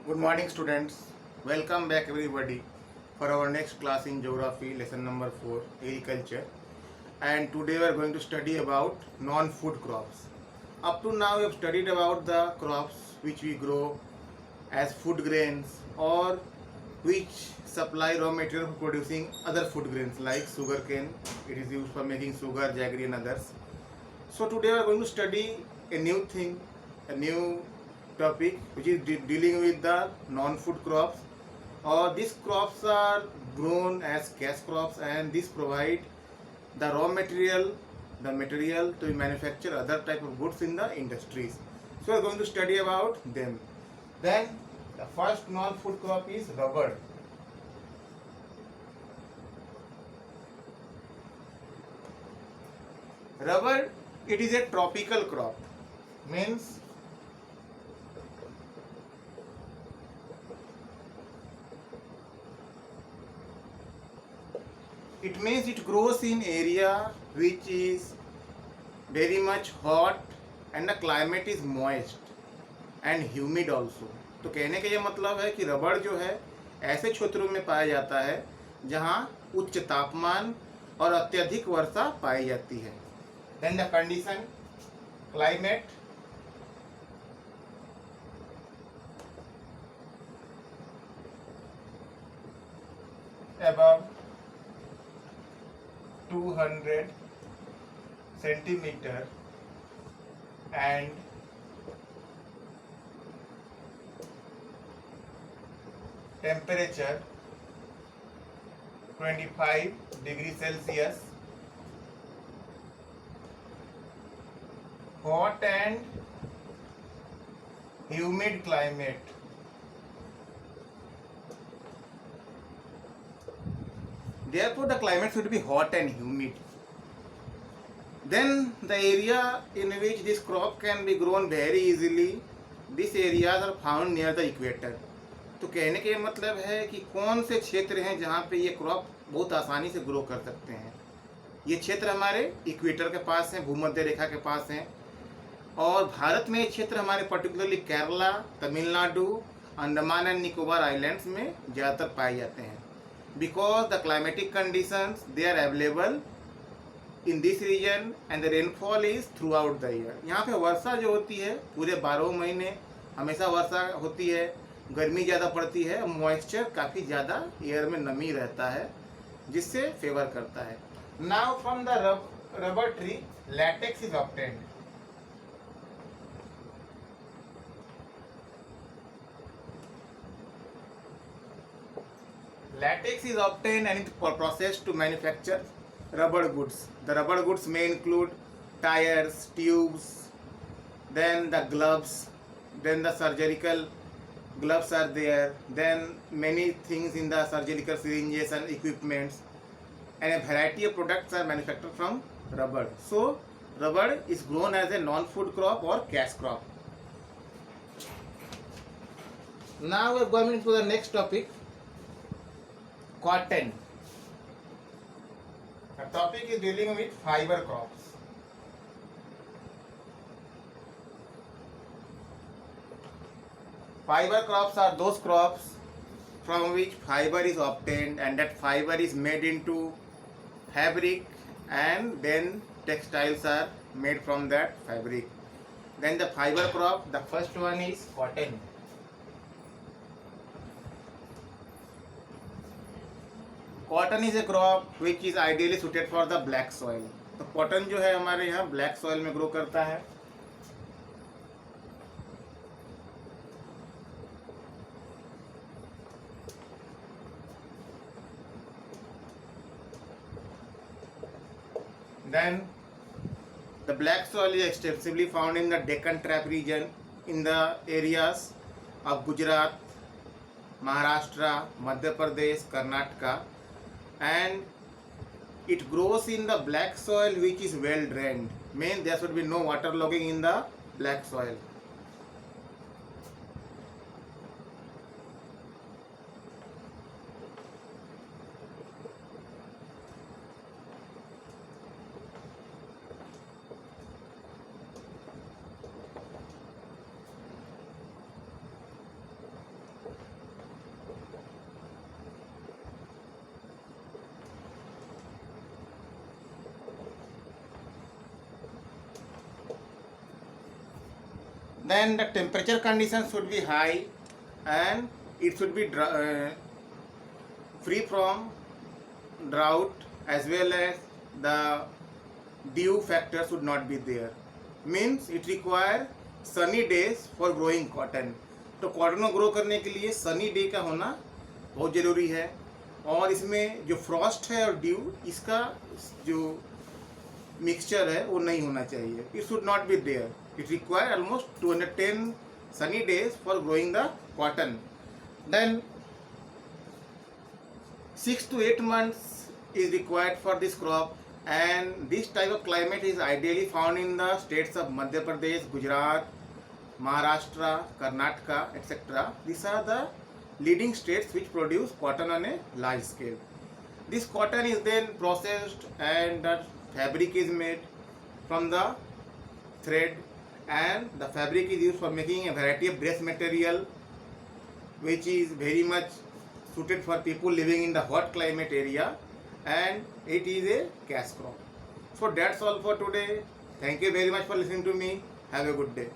Good morning, students. Welcome back, everybody, for our next class in geography, lesson number 4, agriculture. And today we are going to study about non-food crops. Up to now, we have studied about the crops which we grow as food grains or which supply raw material for producing other food grains like sugarcane. It is used for making sugar, jaggery, and others. So today we are going to study a new thing, a new topic which is dealing with the non-food crops. Or these crops are grown as cash crops, and these provide the raw material, the material to manufacture other type of goods in the industries. So we are going to study about them. Then the first non-food crop is rubber. Rubber, it is a tropical crop, means it grows in area which is very much hot and the climate is moist and humid also. तो कहने का ये मतलब है कि रबड़ जो है ऐसे क्षेत्रों में पाया जाता है जहाँ उच्च तापमान और अत्यधिक वर्षा पाई जाती है. Then the condition, climate, above 200 centimeter and temperature 25 degrees Celsius, hot and humid climate. Therefore, the climate should be hot and humid. Then the area in which this crop can be grown very easily, these areas are found near the equator. तो कहने का ये मतलब है कि कौन से क्षेत्र हैं जहाँ पे ये क्रॉप बहुत आसानी से ग्रो कर सकते हैं. ये क्षेत्र हमारे इक्वेटर के पास हैं, भूमध्य रेखा के पास हैं. और भारत में ये क्षेत्र हमारे particularly Kerala, Tamil Nadu, Andaman and Nicobar islands में ज़्यादातर पाए जाते हैं. Because the climatic conditions they are available in this region and the rainfall is throughout the year. यहाँ पे वर्षा जो होती है पूरे 12 महीने हमेशा वर्षा होती है. गर्मी ज़्यादा पड़ती है, मॉइस्चर काफ़ी ज़्यादा एयर में नमी रहता है जिससे फेवर करता है. Now from the rubber tree latex is obtained. Latex is obtained and it processed to manufacture rubber goods. The rubber goods may include tires, tubes, then the gloves, then the surgical gloves are there, then many things in the surgical syringes and equipments, and a variety of products are manufactured from rubber. So rubber is grown as a non-food crop or cash crop. Now we are going into the next topic, cotton. The topic is dealing with fiber crops. Fiber crops are those crops from which fiber is obtained and that fiber is made into fabric and then textiles are made from that fabric. Then the fiber crop, the first one is cotton. Cotton is a crop which is ideally suited for the black soil. तो cotton जो है हमारे यहाँ black soil में grow करता है. Then the black soil is extensively found in the Deccan Trap region in the areas of Gujarat, Maharashtra, Madhya Pradesh, Karnataka, and it grows in the black soil which is well drained. Means there should be no water logging in the black soil. then the temperature conditions should be high and it should be free from drought, as well as the dew factor should not be there. Means it require sunny days for growing cotton. तो cotton को grow करने के लिए sunny day का होना बहुत ज़रूरी है, और इसमें जो फ्रॉस्ट है और ड्यू, इसका जो मिक्सचर है वो नहीं होना चाहिए. It should not be there. It require almost 210 sunny days for growing the cotton. Then 6 to 8 months is required for this crop, and this type of climate is ideally found in the states of Madhya Pradesh, Gujarat, Maharashtra, Karnataka, etc. These are the leading states which produce cotton on a large scale. This cotton is then processed and the fabric is made from the thread, and the fabric is used for making a variety of dress material which is very much suited for people living in the hot climate area, and it is a cash crop. So that's all for today. Thank you very much for listening to me. Have a good day.